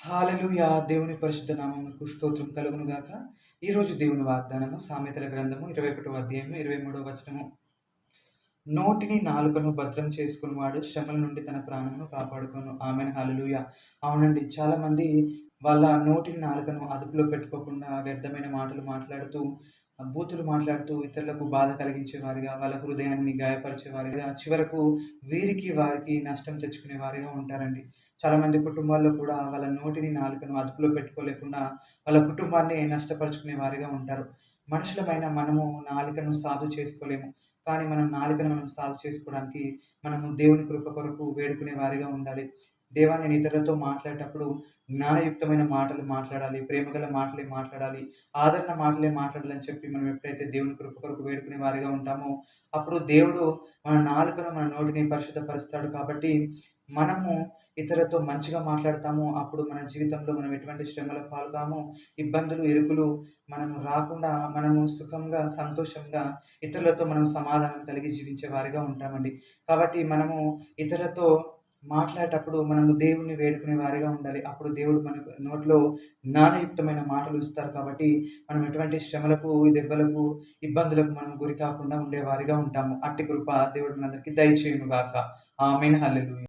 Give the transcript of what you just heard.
హల్లెలూయా! దేవుని పరిశుద్ధ నామమునకు స్తోత్రం కలుగును గాక. ఈరోజు దేవుని వాగ్దానము సామెతల గ్రంథము 21వ అధ్యాయము 23వ వచనము. నోటిని నాలుకను భద్రం చేసుకునివాడు శ్రమల నుండి తన ప్రాణమును కాపాడుకొను. ఆమేన్. హల్లెలూయా! అవునండి. చాలామంది వాళ్ళ నోటిని నాలుకను అదుపులో పెట్టుకోకుండా వ్యర్థమైన మాటలు మాట్లాడుతూ, బూతులు మాట్లాడుతూ ఇతరులకు బాధ కలిగించేవారిగా, వాళ్ళ హృదయాన్ని గాయపరిచేవారిగా, చివరకు వీరికి వారికి నష్టం తెచ్చుకునేవారిగా ఉంటారండి. చాలామంది కుటుంబాల్లో కూడా వాళ్ళ నోటిని, నాలుకను అదుపులో పెట్టుకోలేకుండా వాళ్ళ కుటుంబాన్నే నష్టపరుచుకునే వారిగా ఉంటారు. మనుషులమైన మనము నాలుకను సాధు చేసుకోలేము. కానీ మనం సాల్వ్ చేసుకోవడానికి మనము దేవుని కృప కొరకు వేడుకునే వారిగా ఉండాలి. దేవా! నేను ఇతరులతో మాట్లాడేటప్పుడు జ్ఞానయుక్తమైన మాటలు మాట్లాడాలి. ప్రేమగల మాటలే మాట్లాడాలి. ఆదరణ మాటలే మాట్లాడాలని చెప్పి మనం ఎప్పుడైతే దేవుని కృప కొరకు వేడుకునే వారిగా ఉంటామో, అప్పుడు దేవుడు మన నాలుకను, మన నోటిని పరిశుద్ధపరుస్తాడు కాబట్టి, మనము ఇతరులతో మంచిగా మాట్లాడతాము. అప్పుడు మన జీవితంలో మనం ఎటువంటి శ్రమల పాలు కాము. ఇబ్బందులు, ఇరుకులు మనము రాకుండా మనము సుఖంగా, సంతోషంగా ఇతరులతో మనం సమాధానం కలిగి జీవించే వారిగా ఉంటామండి. కాబట్టి మనము ఇతరులతో మాట్లాడేటప్పుడు మనము దేవుణ్ణి వేడుకునే వారిగా ఉండాలి. అప్పుడు దేవుడు మనకు నోట్లో జ్ఞానయుక్తమైన మాటలు ఇస్తారు కాబట్టి, మనం ఎటువంటి శ్రమలకు, దెబ్బలకు, ఇబ్బందులకు మనం గురి కాకుండా ఉండేవారిగా ఉంటాము. అట్టి కృప దేవుడు మనందరికీ దయచేయును గాక. ఆమేన్. హల్లెలూయా!